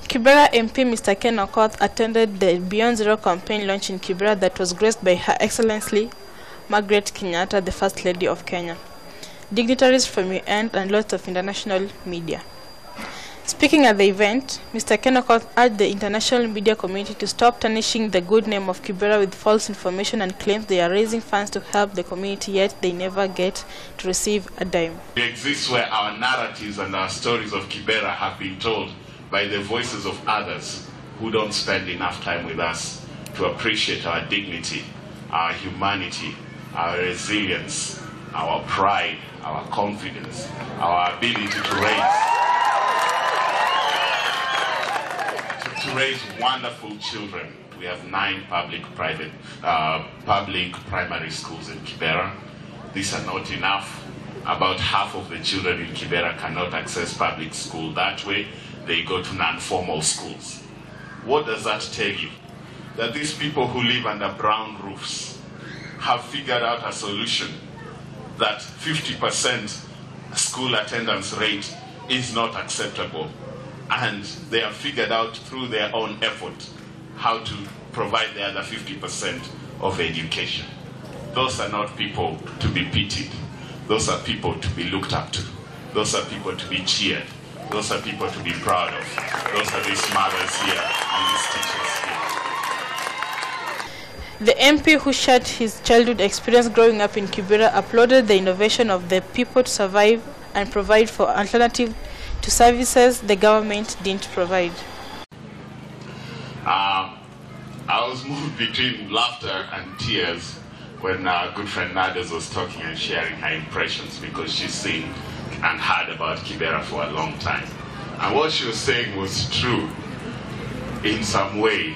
Kibra Mp Mr. Ken Okoth attended the Beyond Zero campaign launch in Kibera that was graced by Her Excellency Margaret Kenyatta, the First Lady of Kenya, dignitaries from UN and lots of international media. Speaking at the event, Mr. Ken Okoth urged the international media community to stop tarnishing the good name of Kibera with false information and claims they are raising funds to help the community, yet they never get to receive a dime. We exist where our narratives and our stories of Kibera have been told by the voices of others who don't spend enough time with us to appreciate our dignity, our humanity, our resilience, our pride, our confidence, our ability to raise wonderful children. We have 9 public primary schools in Kibera. These are not enough. About half of the children in Kibera cannot access public school that way. They go to non-formal schools. What does that tell you? That these people who live under brown roofs have figured out a solution that 50% school attendance rate is not acceptable. And they have figured out through their own effort how to provide the other 50% of education. Those are not people to be pitied. Those are people to be looked up to. Those are people to be cheered. Those are people to be proud of. Those are these mothers here and these teachers here. The MP, who shared his childhood experience growing up in Kibera, applauded the innovation of the people to survive and provide for alternative to services the government didn't provide. I was moved between laughter and tears when our good friend Nades was talking and sharing her impressions, because she's seen and heard about Kibera for a long time. And what she was saying was true in some way.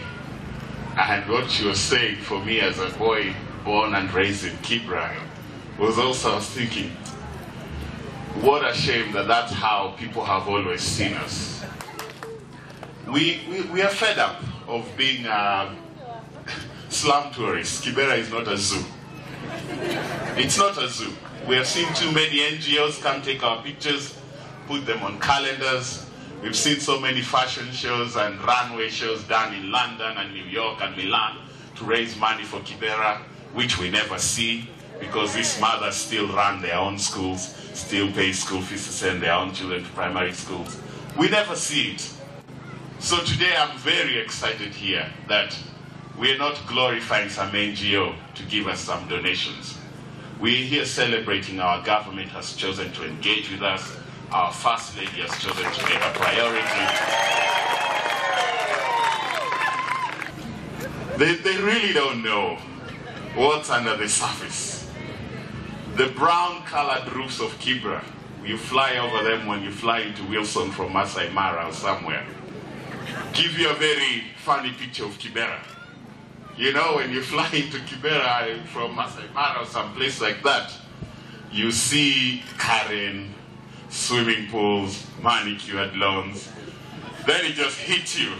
And what she was saying for me as a boy born and raised in Kibera was also, I was thinking, what a shame that that's how people have always seen us. We are fed up of being slum tourists. Kibera is not a zoo. It's not a zoo. We have seen too many NGOs come take our pictures, put them on calendars. We've seen so many fashion shows and runway shows done in London and New York and Milan to raise money for Kibera, which we never see because these mothers still run their own schools, still pay school fees to send their own children to primary schools. We never see it. So today I'm very excited here that we're not glorifying some NGO to give us some donations. We're here celebrating our government has chosen to engage with us. Our First Lady has chosen to make a priority. They really don't know what's under the surface. The brown-colored roofs of Kibra, you fly over them when you fly into Wilson from Masai Mara or somewhere, give you a very funny picture of Kibera. You know, when you fly into Kibera from Masai Mara or some place like that, you see Karen, swimming pools, manicured lawns. Then it just hits you,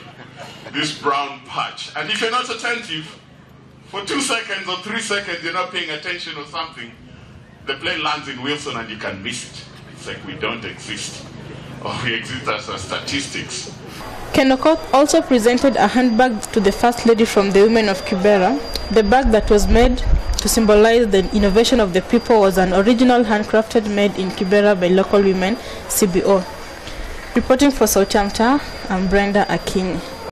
this brown patch. And if you're not attentive, for 2 seconds or 3 seconds, you're not paying attention or something, the plane lands in Wilson and you can miss it. It's like we don't exist, or we exist as statistics. Ken Okoth also presented a handbag to the First Lady from the women of Kibera. The bag that was made to symbolize the innovation of the people was an original handcrafted made in Kibera by local women, CBO. Reporting for Sauti ya Mtaa, I'm Brenda Akinyi.